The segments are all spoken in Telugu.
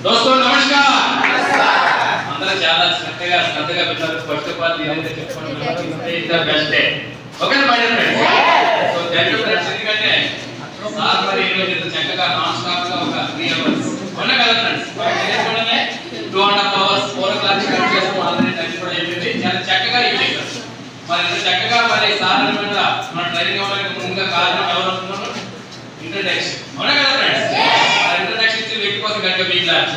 दोस्तों नमस्कार అందరూ చాలా చక్కగా శ్రద్ధగా విన్నారు. ఫస్ట్ ఆఫ్ ఆల్ ఏదైతే చెప్పుకుంటున్నారో is the best day. Okay my dear friends. So thank you friends. ఎందుకంటే సార్ మరి ఈ రోజు ఇంత చక్కగా నాన్ స్టాప్ గా ఒక 3 అవర్స్ అవునా కదా ఫ్రెండ్స్? చూడండి 2.5 అవర్స్ 4 o'clock స్టార్ట్ చేసాం. ఆల్రెడీ టైం కూడా అయిపోయింది. చాలా చక్కగా ఇచ్చేసారు. మరి ఇంత చక్కగా మరి సార్ అన్నమాట మన ట్రైనింగ్ అవ్వడానికి ముందుగా కారణం ఎవరు అనుకున్నారు? ఇంట్రడక్షన్ అవునా కదా ఫ్రెండ్స్? ఆ ఇంట్రడక్షన్ ఇచ్చే వ్యక్తి కోసం గట్టిగా మీ క్లాస్.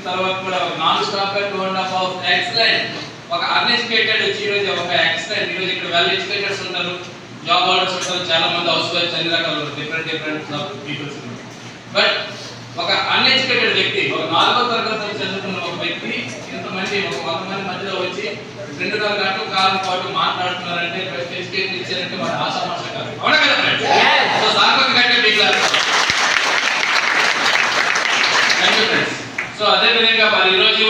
తర్వాత కూడా నాన్ స్టాప్ గా 2.5 అవర్స్ ఎక్సలెంట్. ఒక అన్ఎడ్యుకేటెడ్ వచ్చి ఈ రోజు ఒక ఎక్సలెంట్. ఈ రోజు ఇక్కడ వెల్ ఎడ్యుకేటెడ్స్ ఉంటారు, జాబ్ హోల్డర్స్ ఉంటారు, చాలా మంది హౌస్ వైఫ్స్ అన్ని రకాల డిఫరెంట్ పీపుల్స్ ఉంటారు. బట్ ఒక అన్ఎడ్యుకేటెడ్ వ్యక్తి, ఒక 4వ తరగతి చదువుకున్న ఒక వ్యక్తి ఇంతమంది ఒక 100 మంది మధ్యలో వచ్చి 2 గంటల కాలం పాటు మాట్లాడుతున్నారంటే ఎడ్యుకేషన్ ఇచ్చారంటే మన ఆశామాష కాదు. అవునా కదా ఫ్రెండ్స్? సో సార్కొక గంట బిగ్లారు. Thank you friends. సో అదే విధంగా మరి ఈ రోజు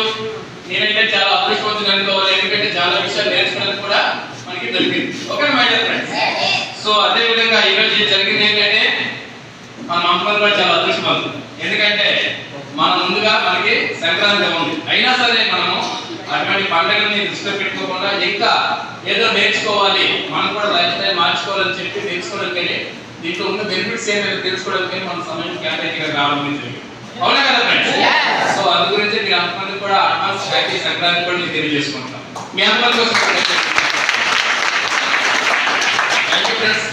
నేనైతే చాలా అదృష్టవంతుని అనుకోవాలి. ఎందుకంటే చాలా విషయాలు నేర్చుకోవడానికి కూడా మనకి దొరికింది. Okay my dear friends. So అదే విధంగా ఈ రోజు జరిగింది ఏంటంటే మన మంత్రులు కూడా చాలా అదృష్టవంతులు. ఎందుకంటే మన ముందుగా మనకి సంక్రాంతి ఉంది. అయినా సరే మనము అటువంటి పండుగని దృష్టిలో పెట్టుకోకుండా ఇంకా ఏదో నేర్చుకోవాలి, మనం కూడా లైఫ్ స్టైల్ మార్చుకోవాలని చెప్పి తెలుసుకోవడానికి, దీంట్లో ఉన్న బెనిఫిట్స్ ఏంటో తెలుసుకోవడానికి మన సమయం కేటాయించగా రావడం జరిగింది. అవునా కదా ఫ్రెండ్స్? సో అందు గురించి మీ అందరికీ కూడా అడ్వాన్స్ హ్యాపీ సంక్రాంతి కూడా నేను తెలియజేసుకుంటాను. మీ అందరి కోసం థ్యాంక్ యూ ఫ్రెండ్స్.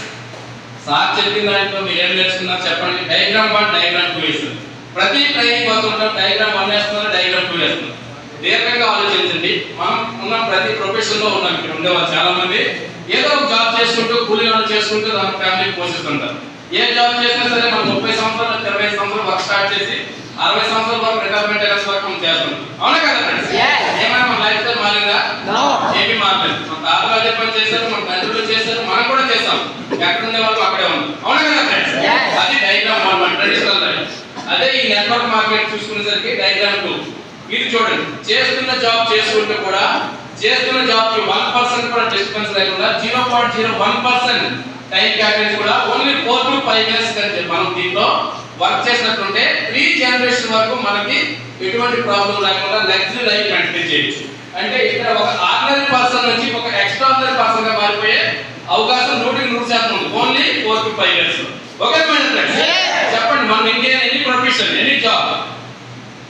సార్ చెప్పిన దాంట్లో మీరు ఏం నేర్చుకున్నారు చెప్పండి. డయాగ్రామ్ 1 డయాగ్రామ్ 2 వేస్తారు. ప్రతి ట్రైనింగ్ వస్తుంటాం డయాగ్రామ్ 1 వేస్తున్నారు, డయాగ్రామ్ 2 వేస్తున్నారు. దీర్ఘంగా ఆలోచించండి. మనం ఉన్న ప్రతి ప్రొఫెషన్ లో ఉన్నాం. ఇక్కడ ఉండేవాళ్ళు చాలా మంది ఏదో ఒక జాబ్ చేసుకుంటూ కూలీ చేసుకుంటూ దాని ఫ్యామిలీ పోషిస్తుంటారు. ఏ జాబ్ చేసినా సరే మనం 30 సంవత్సరాలు 25 సంవత్సరాలు వర్క్ స్టార్ట్ చేసి 60 సంవత్సరాల వరకు రిటైర్మెంట్ అయ్యే వరకు మనం చేస్తాం. అవునా కదా ఫ్రెండ్స్? ఏమైనా మన లైఫ్ స్టైల్ మారిందా? ఏమీ మారలేదు. మన తాతలు అదే పని చేశారు, మన తండ్రులు చేశారు, మనం కూడా చేస్తాం. ఎక్కడ ఉండే వాళ్ళు అక్కడే ఉన్నాం. అవునా కదా ఫ్రెండ్స్? అది డయాగ్రామ్ 1 ట్రెడిషనల్ లైఫ్. అదే ఈ నెట్వర్క్ మార్కెట్ చూసుకునేసరికి డయాగ్రామ్ 2. ఇది చూడండి, చేస్తున్న జాబ్ చేసుకుంటూ కూడా చేస్తున్న జాబ్ కి 1% కూడా డిస్టర్బెన్స్ లేకుండా 0.01% టైం క్యాటరేజ్ కూడా ఓన్లీ 4 to 5 minutes కంటే మనం దీంట్లో వర్క్ చేసినట్టుంటే 3 జనరేషన్ వరకు మనకి ఎటువంటి ప్రాబ్లం లేకుండా లగ్జరీ లైఫ్ కంటిన్యూ చేయొచ్చు. అంటే ఇక్కడ ఒక ఆర్డినరీ పర్సన్ నుంచి ఒక ఎక్స్ట్రాఆర్డినరీ పర్సన్ గా మారిపోయే అవకాశం 100% ఉంది. Only 4 to 5 years. Okay madam friends? చెప్పండి, మనం Indian any profession any job,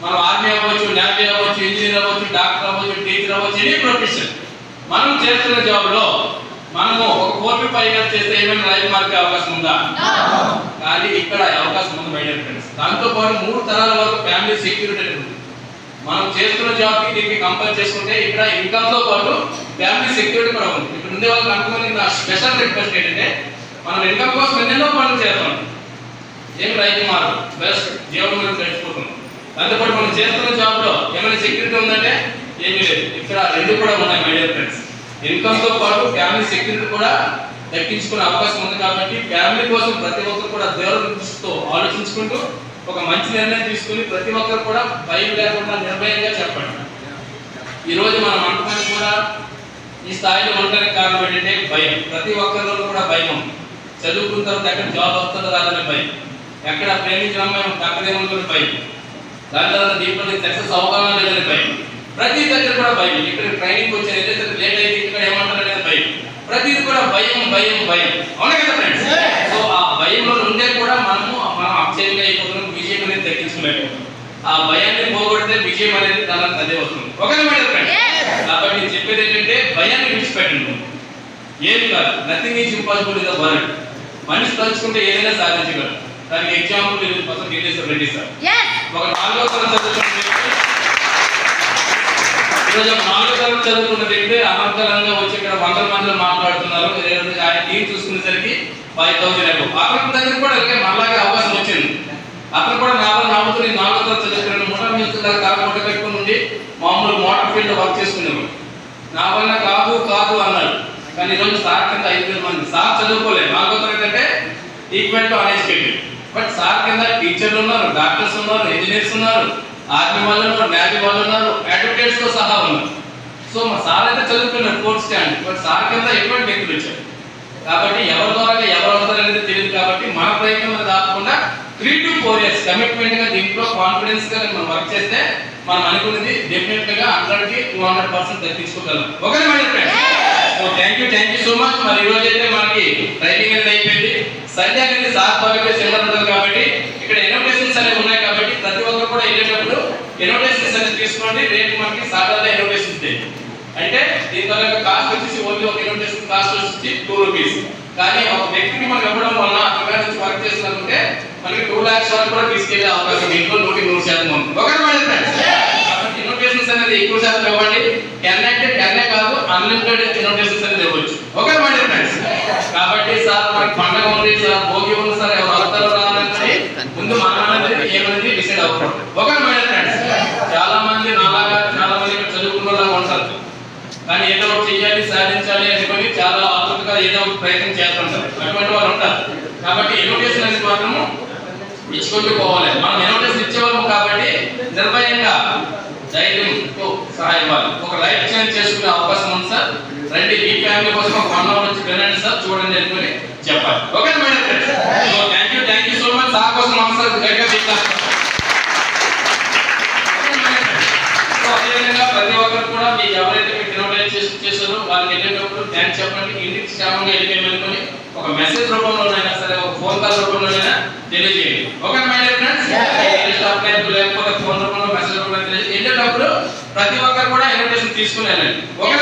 మనం ఆర్మీ అవ్వచ్చు, నేవీ అవ్వచ్చు, ఇంజనీర్ అవ్వచ్చు, డాక్టర్ అవ్వచ్చు, టీచర్ అవ్వచ్చు, ఎనీ ప్రొఫెషన్ మనం చేస్తున్న జాబ్ లో మనము ఒక 4 to 5 years చేస్తే ఏమైనా లైఫ్ మార్కే అవకాశం ఉందా? కానీ ఇక్కడ అవకాశం ఉంది మై డియర్ ఫ్రెండ్స్. దాంతో పాటు 3 తరాల వరకు ఫ్యామిలీ సెక్యూరిటీ ఉంది. మనం చేస్తున్న జాబ్ కి దీనికి కంపేర్ చేసుకుంటే ఇక్కడ ఇన్కమ్ తో పాటు ఫ్యామిలీ సెక్యూరిటీ కూడా ఉంది. ఇక్కడ ఉండే వాళ్ళకి అనుకుని నా స్పెషల్ రిక్వెస్ట్ ఏంటంటే మనం ఇన్కమ్ కోసం ఎన్నెన్నో పనులు చేస్తాం, ఏం రైతు మారు బెస్ట్ జీవనం మీద గడిచిపోతున్నాం. దాంతో పాటు మనం చేస్తున్న జాబ్ లో ఏమైనా సెక్యూరిటీ ఉందంటే ఏమీ లేదు. ఇక్కడ 2 కూడా ఉన్నాయి మై డియర్ ఫ్రెండ్స్. ఇన్కమ్ తో పాటు ఫ్యామిలీ సెక్యూరిటీ కూడా దక్కించుకునే అవకాశం ఉంది. కాబట్టి ఫ్యామిలీ కోసం ప్రతి ఒక్కరు కూడా దూరదృష్టితో ఆలోచించుకుంటూ ఒక మంచి నిర్ణయం తీసుకుని ప్రతి ఒక్కరు కూడా భయం లేకుండా నిర్భయంగా చెప్పండి. ఈ రోజు మనం అంతమంది కూడా ఈ స్థాయిలో ఉండడానికి కారణం ఏంటంటే భయం. ప్రతి ఒక్కరిలో కూడా భయం ఉంది. చదువుకున్న తర్వాత ఎక్కడ జాబ్ వస్తుందో రాదనే భయం, ఎక్కడ ప్రేమించిన అమ్మాయి అక్కడేముంటుంది భయం, దాని తర్వాత దీంట్లో సక్సెస్ అవగాహన లేదని భయం. ప్రతి దగ్గర కూడా భయం. ఇక్కడ ట్రైనింగ్ వచ్చే ఏదైతే లేట్ అయితే ఇక్కడ ఏమంటారు అనేది భయం. ప్రతిది కూడా భయం భయం భయం. అవునా కదా ఫ్రెండ్స్? సో ఆ భయంలో ఉండే కూడా మనం అక్షయంగా అయిపోతున్నాం, విజయం అనేది దక్కించుకోలేకపోతున్నాం. ఆ భయాన్ని పోగొడితే విజయం అనేది దానికి అదే వస్తుంది. ఓకేనా మేడం ఫ్రెండ్స్? కాబట్టి నేను చెప్పేది ఏంటంటే భయాన్ని విడిచిపెట్టండి. ఏమి కాదు, nothing is impossible in the world. మనిషి తలుచుకుంటే ఏదైనా సాధించగలరు. దానికి ఎగ్జాంపుల్ ఈరోజు పక్కన రెడ్డి సార్ ఒక 4వ తరగతి చదువుకున్న వ్యక్తి అనర్గళంగా వచ్చి ఇక్కడ 100 మందిలో మాట్లాడుతున్నారు. ఆయన టీం చూసుకునేసరికి 5000 అబౌ. అతని దగ్గర కూడా మళ్ళాగే అవకాశం వచ్చింది. అతను కూడా నాలుగుతో 4వ తరగతి చదువుకున్నాడు. మోటార్ మిల్స్ కాకుండా పెట్టుకుని ఉండి మామూలు మోటార్ ఫీల్డ్ వర్క్ చేసుకునేవాడు. నా వల్ల కాదు కాదు అన్నాడు. కానీ ఈరోజు సార్ కింద 5000 మంది. సార్ చదువుకోలేదు. 4వ తరగతి అంటే equal to uneducated. But sir కింద టీచర్లు ఉన్నారు, డాక్టర్స్ ఉన్నారు, ఇంజనీర్స్ ఉన్నారు, ఆర్మీ వాళ్ళు ఉన్నారు, నేవీ వాళ్ళు ఉన్నారు, అడ్వకేట్స్ తో సహా ఉన్నారు. సో మా సార్ అయితే చదువుకున్నారు 4th స్టాండర్డ్. బట్ సార్ కింద ఎటువంటి వ్యక్తులు వచ్చారు. కాబట్టి ఎవరి ద్వారా ఎవరు అవుతారనేది తెలియదు. కాబట్టి మన కాన్ఫిడెన్స్ గా మనం వర్క్ చేస్తే మనం అనుకున్నది డెఫినెట్ గా 100కి 200% దక్కించుకోగలం. Okay my friends. So thank you so much. మరి ఈ రోజు అయితే మనకి ట్రైనింగ్ అనేది అయిపోయింది. సండే అనేది సార్ తాలూకా సెమినార్ ఉంటుంది కాబట్టి ఇక్కడ ఇన్విటేషన్స్ అనేవి ఉన్నాయి కాబట్టి ప్రతి ఒక్కరు కూడా వెళ్ళేటప్పుడు ఇన్విటేషన్స్ అనేది తీసుకోండి. రేపు మనకి సాధారణ ఇన్విటేషన్స్ డే అంటే దీని తాలూకా కాస్ట్ వచ్చేసి ఓన్లీ ఒక ఇన్విటేషన్ కాస్ట్ వచ్చి 2 రూపీస్. కానీ ఒక వ్యక్తికి మనం ఇవ్వడం వల్ల అక్కడ నుంచి వర్క్ చేస్తున్నారంటే మనకి 2 lakhs వరకు కూడా తీసుకెళ్లే అవకాశం దీంట్లో 100% ఉంది. Okay my friends. కాబట్టి ఇన్విటేషన్స్ అనేది ఎక్కువ శాతం ఇవ్వండి. 10 అంటే 10 కాదు, అన్లిమిటెడ్ ఇన్విటేషన్స్ అనేది ఇవ్వచ్చు. Okay my friends. కాబట్టి సార్ మనకి పండుగ ఉంది సార్, భోగి ఉంది సార్, ఎవరు వస్తారో రావాలంటే ముందు మనం అనేది ఏమనేది డిసైడ్ అవ్వకూడదు. Okay my friends. చాలా మంది నాలాగా చాలా మంది ఇక్కడ చదువుకున్న వాళ్ళు ఉంటారు, కానీ ఏదో ఒకటి చెయ్యాలి సాధించాలి అనుకొని చాలా ఆతృతగా ఏదో ఒక ప్రయత్నం చేస్తుంటారు. అటువంటి వాళ్ళు ఉంటారు. కాబట్టి ఇన్విటేషన్ అనేది మాత్రము ఇచ్చుకుంటూ పోవాలి. మనం ఇన్విటేషన్ ఇచ్చేవాళ్ళము కాబట్టి నిర్భయంగా ధైర్యంతో సహాయం ఇవ్వాలి. ఒక లైఫ్ చేంజ్ చేసుకునే అవకాశం ఉంది సార్. రండి, ఈ ఫ్యామిలీ కోసం ఒక 1 hour నుంచి వినండి సార్, చూడండి అనుకుని చెప్పాలి. Okay madam friends. So thank you so much. Sir కోసం ఒకసారి గట్టిగా చెప్తాను. అదేవిధంగా ప్రతి ఒక్కరు కూడా మీకు ఎవరైతే మీకు ఇన్విటేషన్ చేశారో వాళ్ళకి వెళ్ళేటప్పుడు థ్యాంక్స్ చెప్పండి. ఇంటికి క్షేమంగా వెళ్ళిపోయి ఒక మెసేజ్ రూపంలోనైనా సరే, ఒక ఫోన్ కాల్ రూపంలోనైనా తెలియజేయండి. Okay my dear friends. లేకపోతే ఫోన్ రూపంలో మెసేజ్ రూపంలో తెలియజేయండి. వెళ్ళేటప్పుడు ప్రతి ఒక్కరు కూడా ఇన్విటేషన్ తీసుకుని వెళ్ళండి. ఓకే